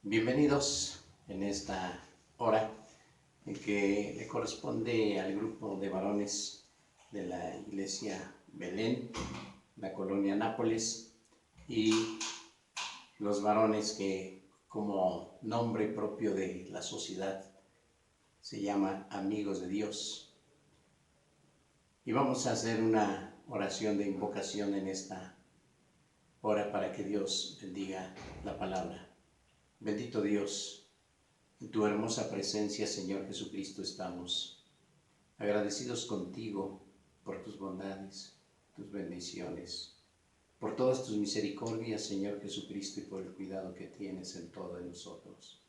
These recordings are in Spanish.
Bienvenidos en esta hora en que le corresponde al grupo de varones de la iglesia Belén, la colonia Nápoles, y los varones que como nombre propio de la sociedad se llaman amigos de Dios. Y vamos a hacer una oración de invocación en esta hora para que Dios bendiga la palabra. Bendito Dios, en tu hermosa presencia, Señor Jesucristo, estamos agradecidos contigo por tus bondades, tus bendiciones, por todas tus misericordias, Señor Jesucristo, y por el cuidado que tienes en todo de nosotros.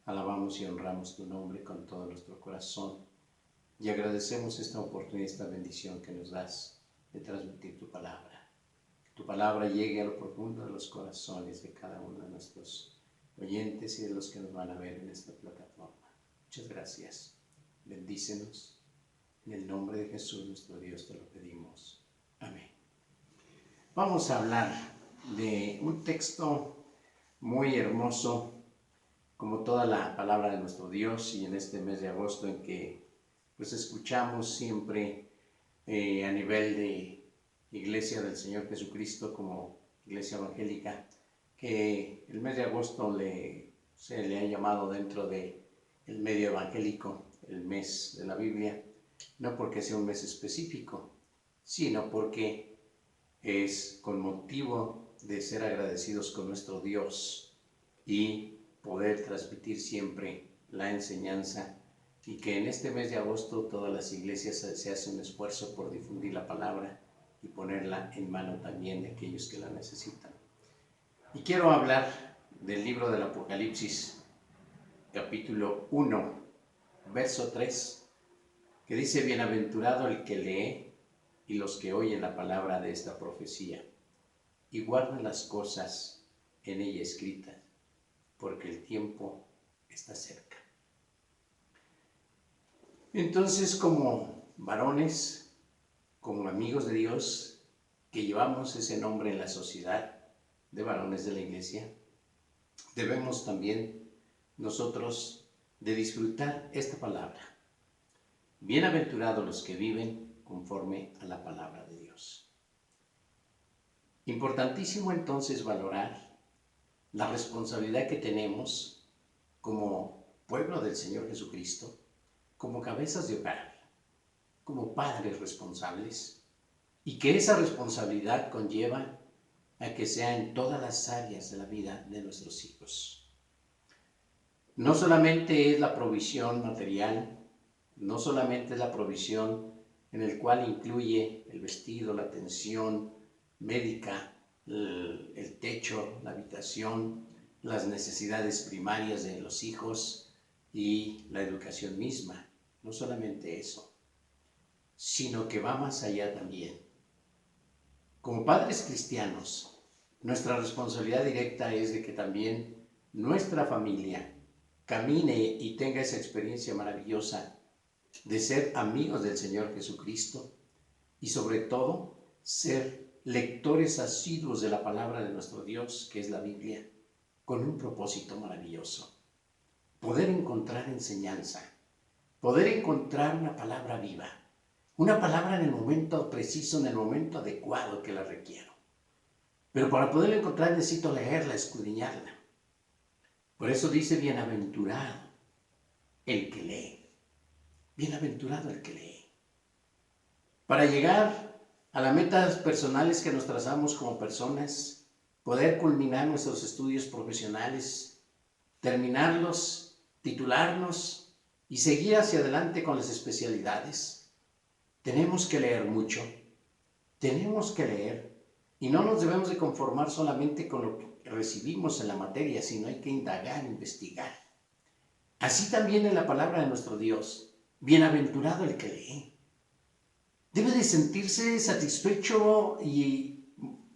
Alabamos y honramos tu nombre con todo nuestro corazón y agradecemos esta oportunidad, esta bendición que nos das de transmitir tu palabra. Que tu palabra llegue a lo profundo de los corazones de cada uno de nuestros oyentes y de los que nos van a ver en esta plataforma. Muchas gracias. Bendícenos. En el nombre de Jesús, nuestro Dios, te lo pedimos. Amén. Vamos a hablar de un texto muy hermoso, como toda la palabra de nuestro Dios, y en este mes de agosto en que pues escuchamos siempre a nivel de Iglesia del Señor Jesucristo como Iglesia Evangélica, que el mes de agosto se le ha llamado dentro del medio evangélico el mes de la Biblia, no porque sea un mes específico, sino porque es con motivo de ser agradecidos con nuestro Dios y poder transmitir siempre la enseñanza, y que en este mes de agosto todas las iglesias se hacen un esfuerzo por difundir la palabra y ponerla en mano también de aquellos que la necesitan. Y quiero hablar del libro del Apocalipsis, capítulo 1, verso 3, que dice: bienaventurado el que lee y los que oyen la palabra de esta profecía y guardan las cosas en ella escritas, porque el tiempo está cerca. Entonces, como varones, como amigos de Dios, que llevamos ese nombre en la sociedad de varones de la iglesia, debemos también nosotros de disfrutar esta palabra. Bienaventurados los que viven conforme a la palabra de Dios. Importantísimo entonces valorar la responsabilidad que tenemos como pueblo del Señor Jesucristo, como cabezas de hogar, como padres responsables, y que esa responsabilidad conlleva a que sea en todas las áreas de la vida de nuestros hijos. No solamente es la provisión material, no solamente es la provisión en el cual incluye el vestido, la atención médica, el techo, la habitación, las necesidades primarias de los hijos y la educación misma. No solamente eso, sino que va más allá también. Como padres cristianos, nuestra responsabilidad directa es de que también nuestra familia camine y tenga esa experiencia maravillosa de ser amigos del Señor Jesucristo y sobre todo ser lectores asiduos de la palabra de nuestro Dios, que es la Biblia, con un propósito maravilloso: poder encontrar enseñanza, poder encontrar una palabra viva, una palabra en el momento preciso, en el momento adecuado que la requiero. Pero para poderla encontrar necesito leerla, escudriñarla. Por eso dice: bienaventurado el que lee. Bienaventurado el que lee. Para llegar a las metas personales que nos trazamos como personas, poder culminar nuestros estudios profesionales, terminarlos, titularnos y seguir hacia adelante con las especialidades, tenemos que leer mucho, tenemos que leer, y no nos debemos de conformar solamente con lo que recibimos en la materia, sino hay que indagar, investigar. Así también en la palabra de nuestro Dios: bienaventurado el que lee. Debe de sentirse satisfecho y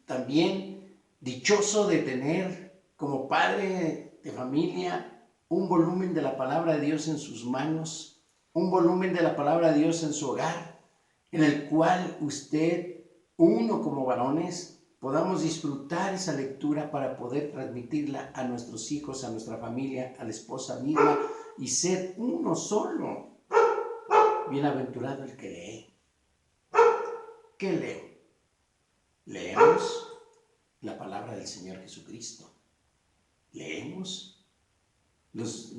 también dichoso de tener como padre de familia un volumen de la palabra de Dios en sus manos, un volumen de la palabra de Dios en su hogar, en el cual usted, uno como varones, podamos disfrutar esa lectura para poder transmitirla a nuestros hijos, a nuestra familia, a la esposa misma y ser uno solo. Bienaventurado el que lee. ¿Qué leo? Leemos la palabra del Señor Jesucristo. Leemos los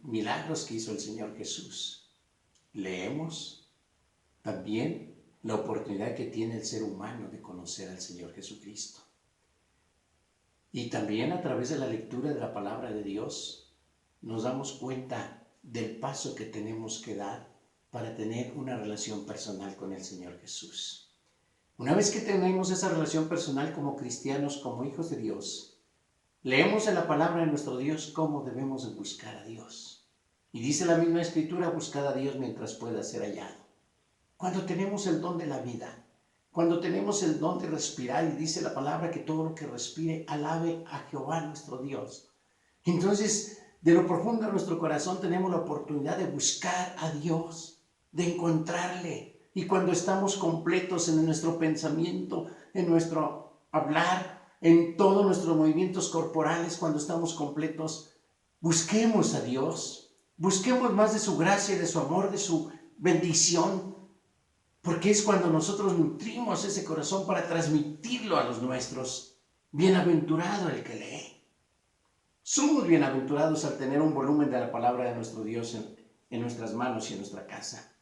milagros que hizo el Señor Jesús. Leemos también la oportunidad que tiene el ser humano de conocer al Señor Jesucristo. Y también a través de la lectura de la palabra de Dios nos damos cuenta del paso que tenemos que dar para tener una relación personal con el Señor Jesús. Una vez que tenemos esa relación personal como cristianos, como hijos de Dios, leemos en la palabra de nuestro Dios cómo debemos de buscar a Dios. Y dice la misma Escritura, buscad a Dios mientras pueda ser hallado. Cuando tenemos el don de la vida, cuando tenemos el don de respirar, y dice la palabra que todo lo que respire alabe a Jehová nuestro Dios. Entonces, de lo profundo de nuestro corazón tenemos la oportunidad de buscar a Dios, de encontrarle. Y cuando estamos completos en nuestro pensamiento, en nuestro hablar, en todos nuestros movimientos corporales, cuando estamos completos, busquemos a Dios, busquemos más de su gracia, de su amor, de su bendición, porque es cuando nosotros nutrimos ese corazón para transmitirlo a los nuestros. Bienaventurado el que lee. Somos bienaventurados al tener un volumen de la palabra de nuestro Dios en nuestras manos y en nuestra casa.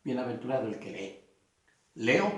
Bienaventurado el que lee. Leo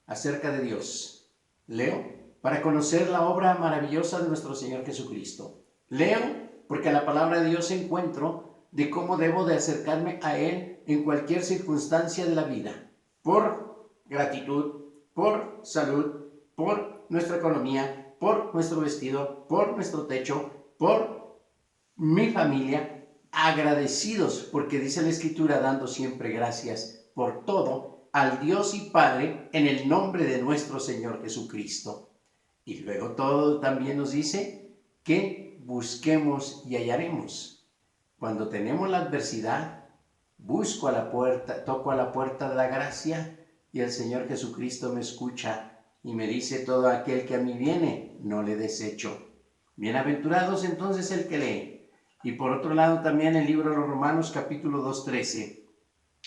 acerca de Dios. Leo para conocer la obra maravillosa de nuestro Señor Jesucristo. Leo porque en la palabra de Dios encuentro de cómo debo de acercarme a Él en cualquier circunstancia de la vida. Por gratitud, por salud, por nuestra economía, por nuestro vestido, por nuestro techo, por mi familia, agradecidos, porque dice la Escritura, dando siempre gracias por todo al Dios y Padre en el nombre de nuestro Señor Jesucristo. Y luego todo también nos dice que busquemos y hallaremos. Cuando tenemos la adversidad, busco a la puerta, toco a la puerta de la gracia y el Señor Jesucristo me escucha y me dice: todo aquel que a mí viene, no le desecho. Bienaventurados entonces el que lee. Y por otro lado también el libro de los Romanos capítulo 2:13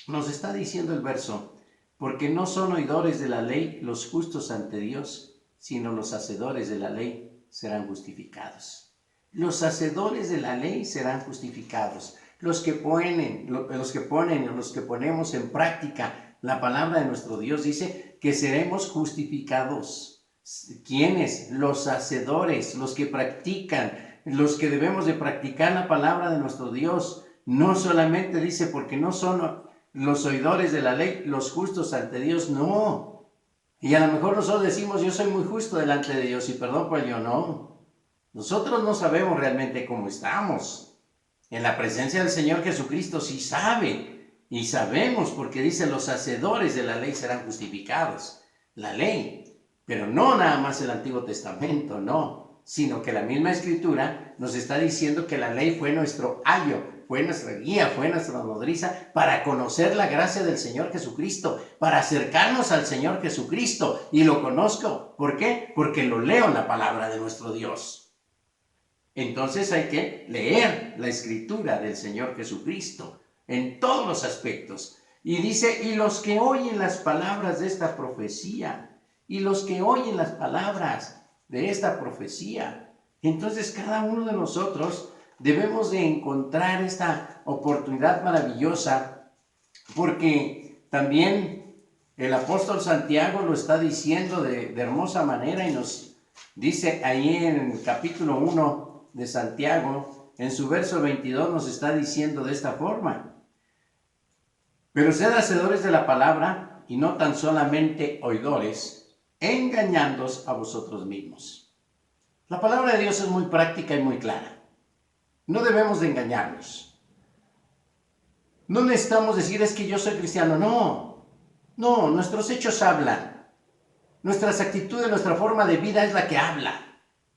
nos está diciendo el verso: porque no son oidores de la ley los justos ante Dios, sino los hacedores de la ley serán justificados. Los hacedores de la ley serán justificados. Los que ponemos en práctica la palabra de nuestro Dios, dice que seremos justificados. ¿Quiénes? Los hacedores, los que practican, los que debemos de practicar la palabra de nuestro Dios. No solamente dice porque no son los oidores de la ley los justos ante Dios, no. Y a lo mejor nosotros decimos: yo soy muy justo delante de Dios y perdón por ello. No. Nosotros no sabemos realmente cómo estamos. En la presencia del Señor Jesucristo sí sabe, y sabemos, porque dice: los hacedores de la ley serán justificados. La ley, pero no nada más el Antiguo Testamento, no, sino que la misma Escritura nos está diciendo que la ley fue nuestro ayo, fue nuestra guía, fue nuestra nodriza para conocer la gracia del Señor Jesucristo, para acercarnos al Señor Jesucristo. Y lo conozco, ¿por qué? Porque lo leo en la palabra de nuestro Dios. Entonces hay que leer la Escritura del Señor Jesucristo en todos los aspectos. Y dice: y los que oyen las palabras de esta profecía, y los que oyen las palabras de esta profecía. Entonces cada uno de nosotros debemos de encontrar esta oportunidad maravillosa, porque también el apóstol Santiago lo está diciendo de hermosa manera, y nos dice ahí en el capítulo 1 de Santiago, en su verso 22, nos está diciendo de esta forma: pero sed hacedores de la palabra y no tan solamente oidores, engañándoos a vosotros mismos. La palabra de Dios es muy práctica y muy clara. No debemos de engañarnos. No necesitamos decir: es que yo soy cristiano. No, nuestros hechos hablan. Nuestras actitudes, nuestra forma de vida es la que habla.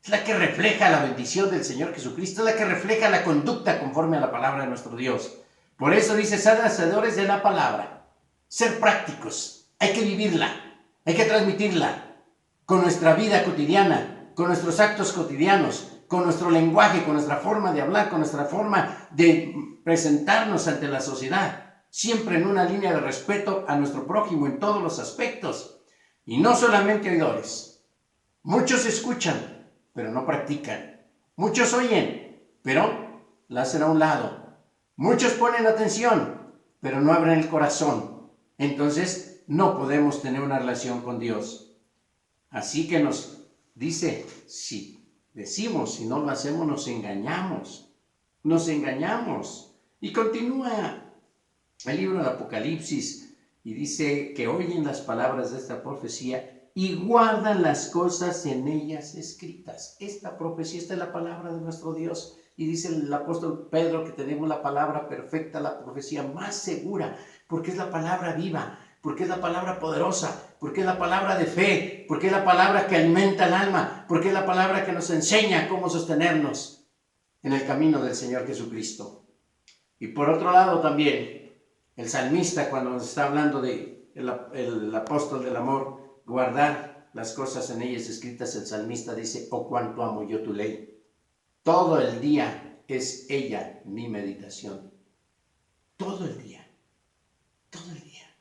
Es la que refleja la bendición del Señor Jesucristo, es la que refleja la conducta conforme a la palabra de nuestro Dios. Por eso dice: sed hacedores de la palabra. Ser prácticos. Hay que vivirla, hay que transmitirla. con nuestra vida cotidiana, con nuestros actos cotidianos, con nuestro lenguaje, con nuestra forma de hablar, con nuestra forma de presentarnos ante la sociedad, siempre en una línea de respeto a nuestro prójimo en todos los aspectos, y no solamente oidores. Muchos escuchan, pero no practican. Muchos oyen, pero la hacen a un lado. Muchos ponen atención, pero no abren el corazón. Entonces no podemos tener una relación con Dios. Así que nos dice, si decimos, si no lo hacemos, nos engañamos. Nos engañamos. Y continúa el libro del Apocalipsis y dice que oyen las palabras de esta profecía y guardan las cosas en ellas escritas. Esta profecía, esta es la palabra de nuestro Dios. Y dice el apóstol Pedro que tenemos la palabra perfecta, la profecía más segura, porque es la palabra viva, porque es la palabra poderosa, porque es la palabra de fe, porque es la palabra que alimenta el alma, porque es la palabra que nos enseña cómo sostenernos en el camino del Señor Jesucristo. Y por otro lado también, el salmista, cuando nos está hablando de el apóstol del amor, guardar las cosas en ellas escritas, el salmista dice, oh cuánto amo yo tu ley. Todo el día es ella mi meditación. Todo el día. Todo el día.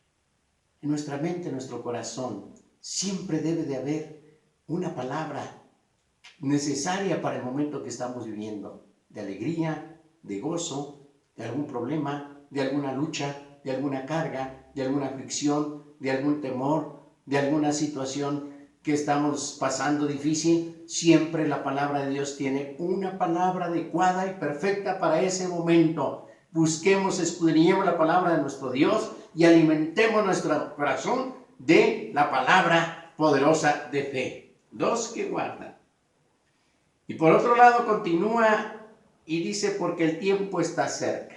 En nuestra mente, en nuestro corazón, siempre debe de haber una palabra necesaria para el momento que estamos viviendo. De alegría, de gozo, de algún problema, de alguna lucha, de alguna carga, de alguna aflicción, de algún temor, de alguna situación que estamos pasando difícil. Siempre la palabra de Dios tiene una palabra adecuada y perfecta para ese momento. Busquemos, escudriñemos la palabra de nuestro Dios y alimentemos nuestro corazón de la palabra poderosa de fe. Los que guardan. Y por otro lado continúa y dice, porque el tiempo está cerca.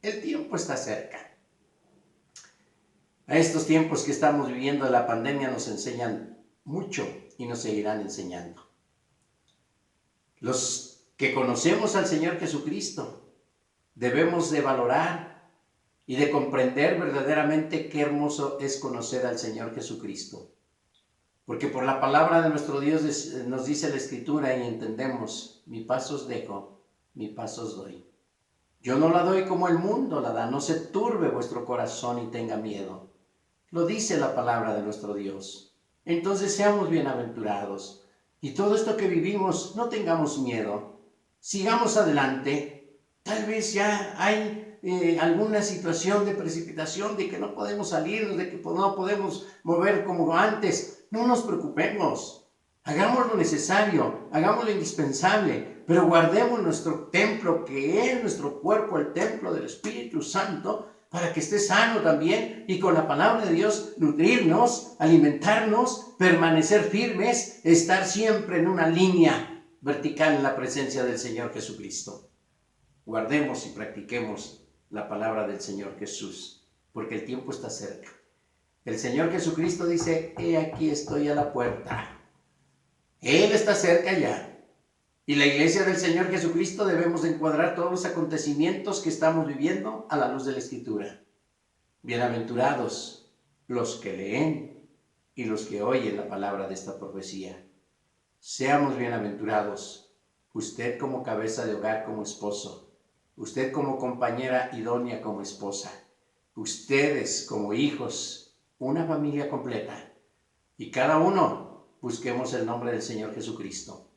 El tiempo está cerca. A estos tiempos que estamos viviendo de la pandemia nos enseñan mucho y nos seguirán enseñando. Los que conocemos al Señor Jesucristo debemos de valorar y de comprender verdaderamente qué hermoso es conocer al Señor Jesucristo. Porque por la palabra de nuestro Dios nos dice la Escritura y entendemos, mi paz os dejo, mi paz os doy. Yo no la doy como el mundo la da, no se turbe vuestro corazón y tenga miedo. Lo dice la palabra de nuestro Dios. Entonces seamos bienaventurados. Y todo esto que vivimos, no tengamos miedo. Sigamos adelante. Tal vez ya hay alguna situación de precipitación, de que no podemos salir, de que no podemos mover como antes. No nos preocupemos. Hagamos lo necesario, hagamos lo indispensable, pero guardemos nuestro templo, que es nuestro cuerpo, el templo del Espíritu Santo, para que esté sano también y con la palabra de Dios nutrirnos, alimentarnos, permanecer firmes, estar siempre en una línea vertical en la presencia del Señor Jesucristo. Guardemos y practiquemos la palabra del Señor Jesús, porque el tiempo está cerca. El Señor Jesucristo dice, he aquí estoy a la puerta. Él está cerca ya. Y la iglesia del Señor Jesucristo debemos encuadrar todos los acontecimientos que estamos viviendo a la luz de la Escritura. Bienaventurados los que leen y los que oyen la palabra de esta profecía. Seamos bienaventurados, usted como cabeza de hogar, como esposo, usted como compañera idónea como esposa, ustedes como hijos, una familia completa, y cada uno busquemos el nombre del Señor Jesucristo.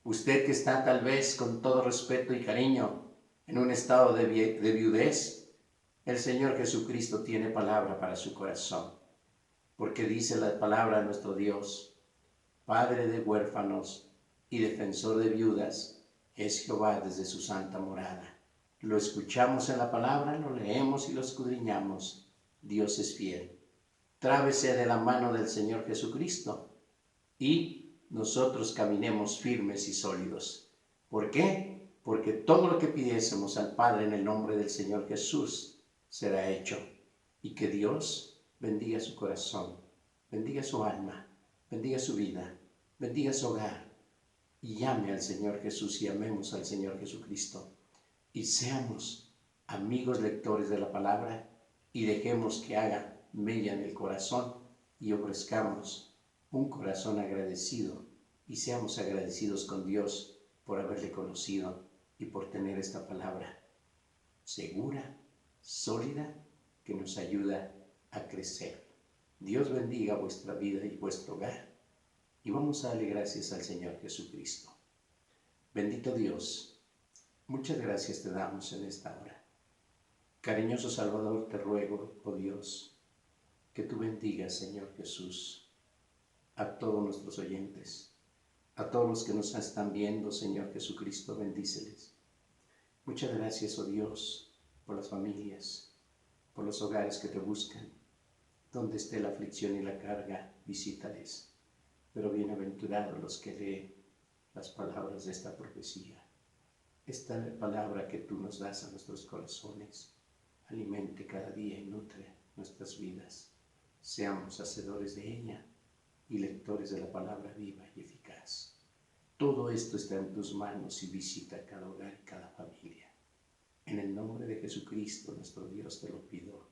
Usted que está tal vez con todo respeto y cariño en un estado de viudez, el Señor Jesucristo tiene palabra para su corazón, porque dice la palabra de nuestro Dios, Padre de huérfanos y defensor de viudas, es Jehová desde su santa morada. Lo escuchamos en la palabra, lo leemos y lo escudriñamos. Dios es fiel. Trábese de la mano del Señor Jesucristo y nosotros caminemos firmes y sólidos. ¿Por qué? Porque todo lo que pidiésemos al Padre en el nombre del Señor Jesús será hecho. Y que Dios bendiga su corazón, bendiga su alma, bendiga su vida, bendiga su hogar. Y llame al Señor Jesús y amemos al Señor Jesucristo. Y seamos amigos lectores de la palabra y dejemos que haga mella en el corazón y ofrezcamos un corazón agradecido y seamos agradecidos con Dios por haberle conocido y por tener esta palabra segura, sólida, que nos ayuda a crecer. Dios bendiga vuestra vida y vuestro hogar y vamos a darle gracias al Señor Jesucristo. Bendito Dios, muchas gracias te damos en esta hora. Cariñoso Salvador, te ruego, oh Dios, que tú bendigas, Señor Jesús, a todos nuestros oyentes, a todos los que nos están viendo, Señor Jesucristo, bendíceles. Muchas gracias, oh Dios, por las familias, por los hogares que te buscan. Donde esté la aflicción y la carga, visítales. Pero bienaventurados los que leen las palabras de esta profecía. Esta palabra que tú nos das a nuestros corazones, alimente cada día y nutre nuestras vidas. Seamos hacedores de ella y lectores de la palabra viva y eficaz. Todo esto está en tus manos y visita cada hogar y cada familia. En el nombre de Jesucristo, nuestro Dios, te lo pido.